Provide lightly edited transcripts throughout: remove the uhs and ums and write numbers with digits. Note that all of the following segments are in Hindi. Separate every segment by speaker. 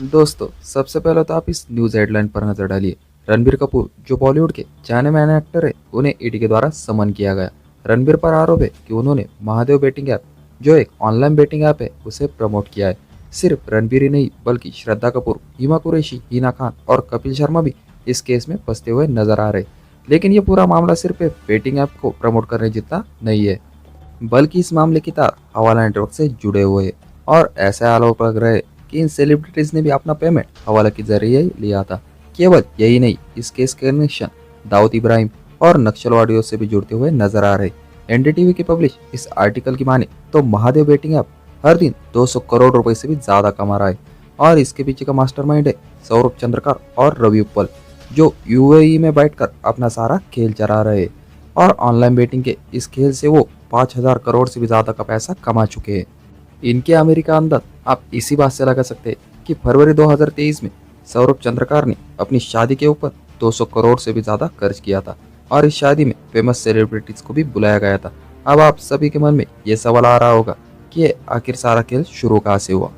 Speaker 1: दोस्तों, सबसे पहले तो आप इस न्यूज़ हेडलाइन पर नजर डालिए। रणबीर कपूर, जो बॉलीवुड के जाने माने एक्टर है, उन्हें ईडी के द्वारा समन किया गया। रणबीर पर आरोप है कि उन्होंने महादेव बेटिंग ऐप, जो एक ऑनलाइन बेटिंग ऐप है, उसे प्रमोट किया है। सिर्फ रणबीर ही नहीं, बल्कि श्रद्धा कपूर, हिमा कुरैशी, हिना खान और कपिल शर्मा भी इस केस में फंसते हुए नजर आ रहे। लेकिन ये पूरा मामला सिर्फ एक बेटिंग ऐप को प्रमोट करने जितना नहीं है, बल्कि इस मामले की तार हवाला नेटवर्क से जुड़े हुए हैं। और ऐसे आरोप लग रहे कि इन सेलिब्रिटीज ने भी अपना पेमेंट हवाला के जरिए ही लिया था। केवल यही नहीं, इस केस के कनेक्शन दाऊद इब्राहिम और नक्सलवादियों से भी जुड़ते हुए नजर आ रहे। एनडीटीवी की पब्लिश इस आर्टिकल की माने तो महादेव बेटिंग ऐप हर दिन 200 करोड़ रुपए से भी ज्यादा कमा रहा है। और इसके पीछे का मास्टरमाइंड है सौरभ चंद्रकर और रवि उप्पल, जो यूएई में बैठकर अपना सारा खेल चला रहे हैं। और ऑनलाइन बेटिंग के इस खेल से वो 5,000 करोड़ से भी ज्यादा का पैसा कमा चुके हैं। इनके अमेरिका अंदर आप इसी बात से लगा सकते हैं कि फरवरी 2023 में सौरभ चंद्रकार ने अपनी शादी के ऊपर 200 करोड़ से भी ज्यादा खर्च किया था। और इस शादी में फेमस सेलिब्रिटीज को भी बुलाया गया था। अब आप सभी के मन में ये सवाल आ रहा होगा कि ये आखिर सारा खेल शुरू कहाँ से हुआ।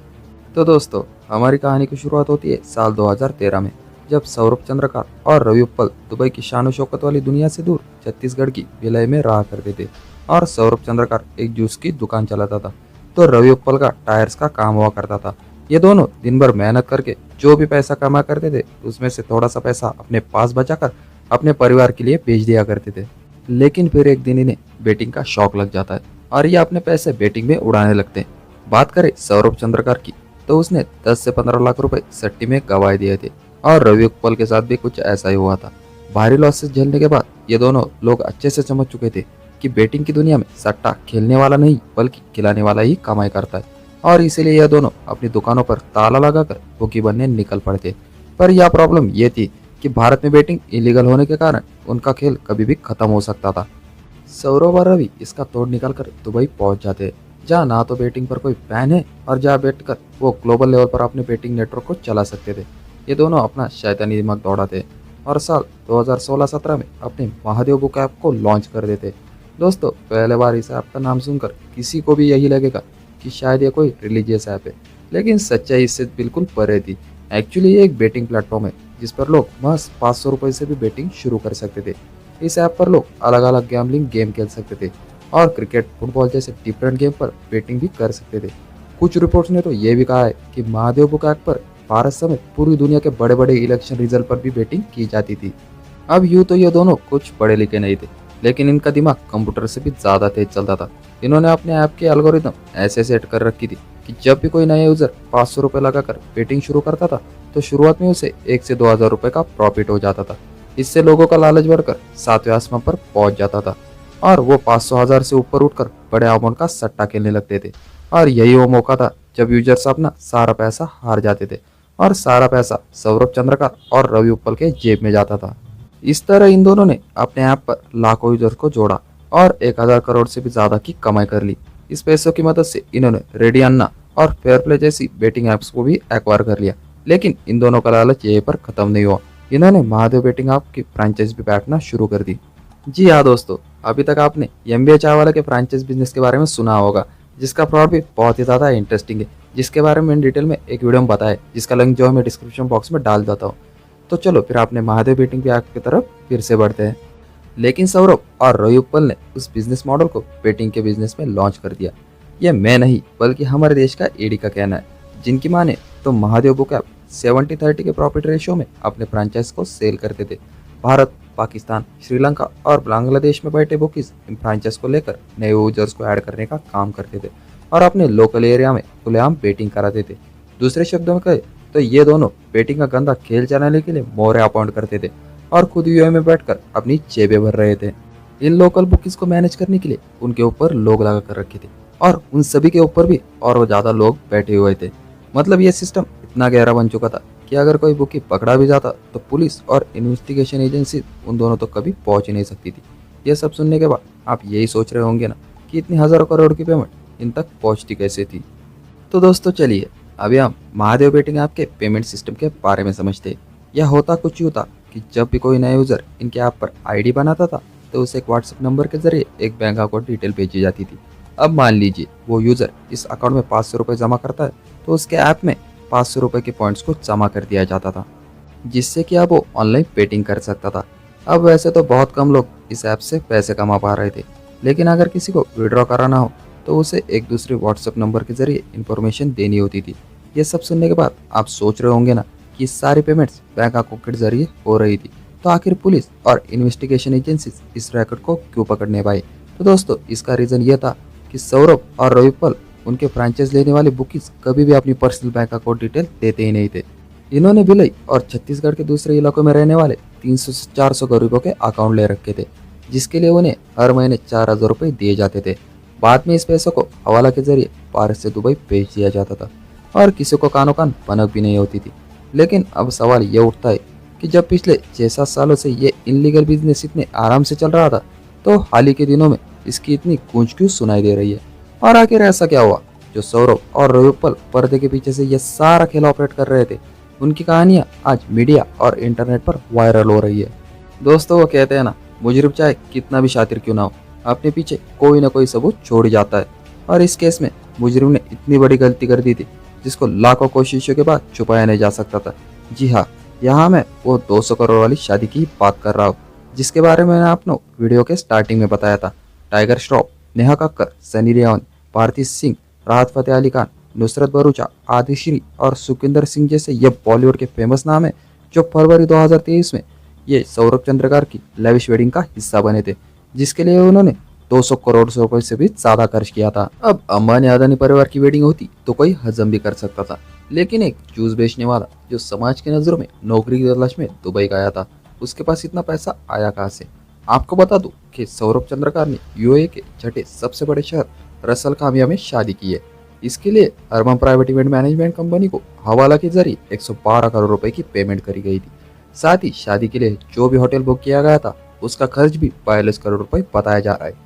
Speaker 1: तो दोस्तों, हमारी कहानी की शुरुआत होती है साल 2013 में, जब सौरभ चंद्रकार और रवि उप्पल दुबई की शान शौकत वाली दुनिया से दूर छत्तीसगढ़ की भिलाई में रहा करते थे। और सौरभ चंद्रकार एक जूस की दुकान चलाता था, तो रवि उप्पल का टायर्स का काम हुआ करता था। ये दोनों दिन भर मेहनत करके जो भी पैसा कमा करते थे, उसमें से थोड़ा सा पैसा अपने पास बचाकर अपने परिवार के लिए भेज दिया करते थे। लेकिन फिर एक दिन इन्हें बेटिंग का शौक लग जाता है और ये अपने पैसे बेटिंग में उड़ाने लगते हैं। बात करें सौरभ चंद्रकार की, तो उसने 10 से 15 लाख रुपए सट्टी में गंवाए दिए थे। और रवि उप्पल के साथ भी कुछ ऐसा ही हुआ था। भारी लॉसेस झेलने के बाद ये दोनों लोग अच्छे से समझ चुके थे कि बेटिंग की दुनिया में सट्टा खेलने वाला नहीं, बल्कि खिलाने वाला ही कमाई करता है। और इसीलिए यह दोनों अपनी दुकानों पर ताला लगाकर बुकी बनने निकल पड़ते। पर यह प्रॉब्लम ये थी कि भारत में बेटिंग इलीगल होने के कारण उनका खेल कभी भी खत्म हो सकता था। सौरभ और रवि इसका तोड़ निकाल कर दुबई पहुंच जाते हैं, जहाँ ना तो बेटिंग पर कोई बैन है और जहाँ बैठकर वो ग्लोबल लेवल पर अपने बेटिंग नेटवर्क को चला सकते थे। ये दोनों अपना शैतानी दिमाग दौड़ाते और साल 2016-17 में अपने महादेव बुक ऐप को लॉन्च कर देते। दोस्तों, पहले बार इस ऐप का नाम सुनकर किसी को भी यही लगेगा कि शायद ये कोई रिलीजियस ऐप है, लेकिन सच्चाई इससे बिल्कुल परे थी। एक्चुअली ये एक बेटिंग प्लेटफॉर्म है जिस पर लोग बस 500 रुपए से भी बेटिंग शुरू कर सकते थे। इस ऐप पर लोग अलग अलग गैम्बलिंग गेम खेल सकते थे और क्रिकेट, फुटबॉल जैसे डिफरेंट गेम पर बेटिंग भी कर सकते थे। कुछ रिपोर्ट्स ने तो ये भी कहा है कि महादेव बुक ऐप पर भारत समेत पूरी दुनिया के बड़े बड़े इलेक्शन रिजल्ट पर भी बेटिंग की जाती थी। अब यूं तो ये दोनों कुछ पढ़े लिखे नहीं थे, लेकिन इनका दिमाग कंप्यूटर से भी ज्यादा तेज चलता था। इन्होंने अपने ऐप के एल्गोरिदम ऐसे सेट कर रखी थी कि जब भी कोई नया यूजर 500 रुपए लगाकर बेटिंग शुरू करता था, तो शुरुआत में उसे 1 से 2,000 रुपए का प्रॉफिट हो जाता था। इससे लोगों का लालच बढ़कर 7वें आसमान पर पहुंच जाता था और वो 500,000 से ऊपर उठकर बड़े अमाउंट का सट्टा खेलने लगते थे। और यही वो मौका था जब यूजर्स अपना सारा पैसा हार जाते थे और सारा पैसा सौरभ चंद्रकार और रवि उप्पल के जेब में जाता था। इस तरह इन दोनों ने अपने ऐप पर लाखों यूजर्स को जोड़ा और 1,000 करोड़ से भी ज्यादा की कमाई कर ली। इस पैसों की मदद से इन्होंने रेडी अन्ना और फेयर प्ले जैसी बेटिंग ऐप्स को भी एक्वायर कर लिया। लेकिन इन दोनों का लालच यहीं पर खत्म नहीं हुआ। इन्होंने महादेव बेटिंग ऐप की फ्रेंचाइज भी बैठना शुरू कर दी। जी हाँ दोस्तों, अभी तक आपने एमबीए चाय वाला के फ्रेंचाइज बिजनेस के बारे में सुना होगा, जिसका फ्रॉड भी बहुत ही ज्यादा इंटरेस्टिंग है, जिसके बारे में डिटेल में एक वीडियो में बताया, जिसका लिंक जो है मैं डिस्क्रिप्शन बॉक्स में डाल देता हूँ। तो चलो फिर आपने महादेव बेटिंग की ऐप की तरफ फिर से बढ़ते हैं। लेकिन सौरभ और रवि उप्पल ने उस बिजनेस मॉडल को बेटिंग के बिजनेस में लॉन्च कर दिया। यह मैं नहीं, बल्कि हमारे देश का ईडी का कहना है, जिनकी माने तो महादेव बुक ऐप 70-30 के प्रॉफिट रेशियो में अपने फ्रेंचाइज को सेल करते थे। भारत, पाकिस्तान, श्रीलंका और बांग्लादेश में बैठे बुकीज इन फ्रेंचाइज को लेकर नए यूजर्स को ऐड करने का काम करते थे और अपने लोकल एरिया में खुलेआम बेटिंग कराते थे। दूसरे शब्दों में कहे तो ये दोनों बेटिंग का गंदा खेल चलाने के लिए मोहरे अपॉइंट करते थे और खुद यूए में बैठकर अपनी जेबें भर रहे थे। इन लोकल बुकीज को मैनेज करने के लिए उनके ऊपर लोग लगा कर रखे थे और उन सभी के ऊपर भी और वो ज्यादा लोग बैठे हुए थे। मतलब ये सिस्टम इतना गहरा बन चुका था कि अगर कोई बुकी पकड़ा भी जाता तो पुलिस और इन्वेस्टिगेशन एजेंसी उन दोनों तक कभी पहुंच ही नहीं सकती थी। ये सब सुनने के बाद आप यही सोच रहे होंगे ना कि इतनी हजारों करोड़ की पेमेंट इन तक पहुंचती कैसे थी। तो दोस्तों चलिए अभी हम महादेव बेटिंग ऐप के पेमेंट सिस्टम के बारे में समझते हैं। यह होता कुछ यूँ था कि जब भी कोई नया यूजर इनके ऐप पर आईडी बनाता था, तो उसे एक व्हाट्सएप नंबर के जरिए एक बैंक अकाउंट डिटेल भेजी जाती थी। अब मान लीजिए वो यूजर इस अकाउंट में 500 रुपये जमा करता है, तो उसके ऐप में ₹500 के पॉइंट्स को जमा कर दिया जाता था, जिससे कि अब वो ऑनलाइन बेटिंग कर सकता था। अब वैसे तो बहुत कम लोग इस ऐप से पैसे कमा पा रहे थे, लेकिन अगर किसी को विड्रॉ कराना हो तो उसे एक दूसरे व्हाट्सएप नंबर के जरिए इन्फॉर्मेशन देनी होती थी। ये सब सुनने के बाद आप सोच रहे होंगे ना कि सारी पेमेंट्स बैंक अकाउंट के जरिए हो रही थी, तो आखिर पुलिस और इन्वेस्टिगेशन एजेंसीज इस रैकेट को क्यों पकड़ने पाई? तो दोस्तों, इसका रीजन ये था कि सौरभ और रविपल उनके फ्रेंचाइज लेने वाले बुकीज कभी भी अपनी पर्सनल बैंक अकाउंट डिटेल देते ही नहीं थे। इन्होंने भिलई और छत्तीसगढ़ के दूसरे इलाकों में रहने वाले 300 से 400 गरीबों के अकाउंट ले रखे थे, जिसके लिए उन्हें हर महीने 4,000 रुपये दिए जाते थे। बाद में इस पैसों को हवाला के जरिए भारत से दुबई भेज दिया जाता था और किसी को कानो कान भनक भी नहीं होती थी। लेकिन अब सवाल ये उठता है कि जब पिछले 6-7 सालों से ये इनलीगल बिजनेस इतने आराम से चल रहा था, तो हाल ही के दिनों में इसकी इतनी गूंज क्यों सुनाई दे रही है? और आखिर ऐसा क्या हुआ जो सौरभ और रविपल पर्दे के पीछे से ये सारा खेल ऑपरेट कर रहे थे? उनकी कहानियां आज मीडिया और इंटरनेट पर वायरल हो रही है। दोस्तों, वो कहते हैं ना, मुजरिम चाहे कितना भी शातिर क्यों ना हो, अपने पीछे कोई ना कोई सबूत छोड़ जाता है। और इस केस में मुजरिम ने इतनी बड़ी गलती कर दी थी जिसको लाखों कोशिशों के बाद छुपाया नहीं जा सकता था। जी हाँ, यहाँ मैं वो 200 करोड़ वाली शादी की बात कर रहा हूँ, जिसके बारे में मैंने आपको वीडियो के स्टार्टिंग में बताया था। Tiger Shroff, Neha Kakkar, Sunny Leone, Bharti Singh, राहत फतेह अली खान, नुसरत भरूचा, आदिश्री और सुखविंदर सिंह जैसे ये बॉलीवुड के फेमस नाम है, जो फरवरी 2023 में ये सौरभ चंद्रकार की लेविश वेडिंग का हिस्सा बने थे, जिसके लिए उन्होंने 200 करोड़ रुपए से भी ज्यादा खर्च किया था। अब अंबानी अदानी परिवार की वेडिंग होती तो कोई हजम भी कर सकता था, लेकिन एक जूस बेचने वाला जो समाज की नजरों में नौकरी की तलाश में दुबई गया था, उसके पास इतना पैसा आया कहाँ से? आपको बता दूं कि सौरभ चंद्रकार ने यूएई के छठे सबसे बड़े शहर रसल खामिया में शादी की है। इसके लिए urban private event management company को हवाला के जरिए 112 करोड़ रुपए की पेमेंट करी गई थी। साथ ही शादी के लिए जो भी होटल बुक किया गया था, उसका खर्च भी 42 करोड़ रुपए बताया जा रहा है।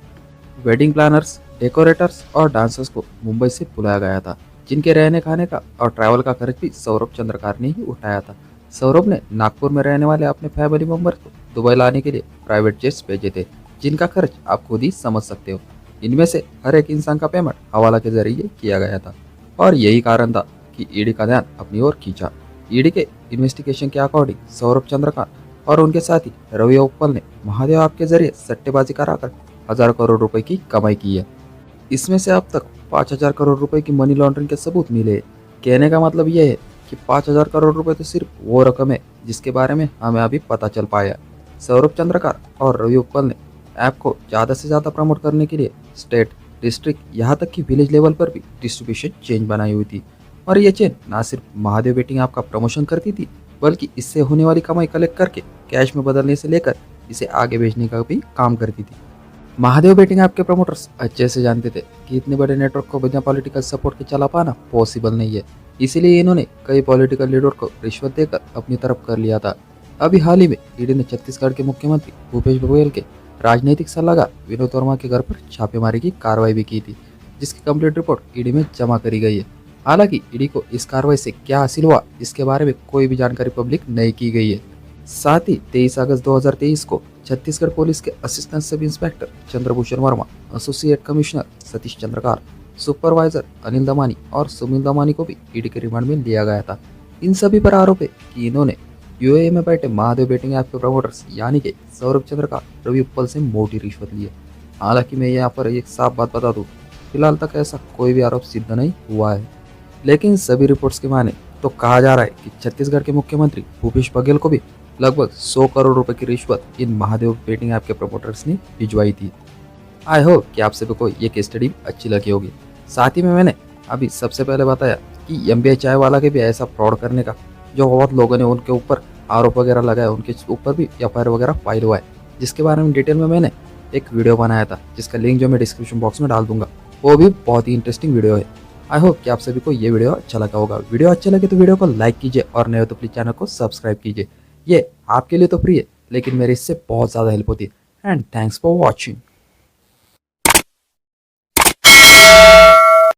Speaker 1: वेडिंग प्लानर्स, डेकोरेटर्स और डांसर्स को मुंबई से बुलाया गया था, जिनके रहने खाने का और ट्रैवल का खर्च भी सौरभ चंद्रकार ने ही उठाया था। सौरभ ने नागपुर में रहने वाले अपने फैमिली मेंबर्स को दुबई लाने के लिए प्राइवेट जेट्स भेजे थे, जिनका खर्च आप खुद ही समझ सकते हो। इनमें से हर एक इंसान का पेमेंट हवाला के जरिए किया गया था, और यही कारण था कि ईडी का ध्यान अपनी ओर खींचा। ईडी के इन्वेस्टिगेशन के अकॉर्डिंग सौरभ चंद्रकार और उनके साथी रवि उपल ने महादेव ऐप के जरिए सट्टेबाजी कराकर 1,000 करोड़ रुपए की कमाई की है। इसमें से अब तक 5,000 करोड़ रुपए की मनी लॉन्ड्रिंग के सबूत मिले हैं। कहने का मतलब यह है कि 5,000 करोड़ रुपए तो सिर्फ वो रकम है जिसके बारे में हमें अभी पता चल पाया। सौरभ चंद्रकार और रवि उपल ने ऐप को ज़्यादा से ज़्यादा प्रमोट करने के लिए स्टेट, डिस्ट्रिक्ट, यहाँ तक कि विलेज लेवल पर भी डिस्ट्रीब्यूशन चेन बनाई हुई थी। और ये चेन ना सिर्फ महादेव बेटिंग ऐप का प्रमोशन करती थी, बल्कि इससे होने वाली कमाई कलेक्ट करके कैश में बदलने से लेकर इसे आगे भेजने का भी काम करती थी। महादेव बेटिंग ऐप के प्रमोटर्स अच्छे से जानते थे कि इतने बड़े नेटवर्क को बिना पॉलिटिकल सपोर्ट के चला पाना पॉसिबल नहीं है, इसीलिए इन्होंने कई पॉलिटिकल लीडर को रिश्वत देकर अपनी तरफ कर लिया था। अभी हाल ही में ईडी ने छत्तीसगढ़ के मुख्यमंत्री भूपेश बघेल के राजनीतिक सलाहकार विनोद वर्मा के घर पर छापेमारी की कार्रवाई भी की थी, जिसकी कंप्लीट रिपोर्ट ईडी में जमा करी गई है। हालांकि ईडी को इस कार्रवाई से क्या हासिल हुआ, इसके बारे में कोई भी जानकारी पब्लिक नहीं की गई है। साथ ही 23 अगस्त 2023 को छत्तीसगढ़ पुलिस के assistant sub inspector Chandrabhushan Verma, associate commissioner Satish Chandrakar, supervisor Anil Damani और सुमिल दमानी को भी ईडी के रिमांड में लिया गया था। इन सभी पर आरोप है कि इन्होंने यूएई में बैठे महादेव बेटिंग ऐप के प्रमोटर्स यानी कि सौरभ चंद्रकार, रवि उपल से मोटी रिश्वत ली है। हालांकि मैं यहाँ पर एक साफ बात बता दूं, फिलहाल तक ऐसा कोई भी आरोप सिद्ध नहीं हुआ है, लेकिन सभी रिपोर्ट्स के माने तो कहा जा रहा है कि छत्तीसगढ़ के मुख्यमंत्री भूपेश बघेल को भी लगभग 100 करोड़ रुपए की रिश्वत इन महादेव बेटिंग ऐप के प्रमोटर्स ने भिजवाई थी। आई होप कि आप सभी को ये केस स्टडी अच्छी लगी होगी। साथ ही में मैंने अभी सबसे पहले बताया कि एमबीआई चाय वाला के भी ऐसा फ्रॉड करने का जो बहुत लोगों ने उनके ऊपर आरोप वगैरह लगाया, उनके ऊपर भी एफआईआर वगैरह फाइल हुआ है, जिसके बारे में डिटेल में मैंने एक वीडियो बनाया था, जिसका लिंक जो मैं डिस्क्रिप्शन बॉक्स में डाल दूंगा। वो भी बहुत ही इंटरेस्टिंग वीडियो है। आई होप कि आप सभी को ये वीडियो अच्छा लगा होगा। वीडियो अच्छा लगे तो वीडियो को लाइक कीजिए और नए हो तो प्लीज चैनल को सब्सक्राइब कीजिए। ये आपके लिए तो फ्री है, लेकिन मेरे इससे बहुत ज़्यादा हेल्प होती है। And thanks for watching.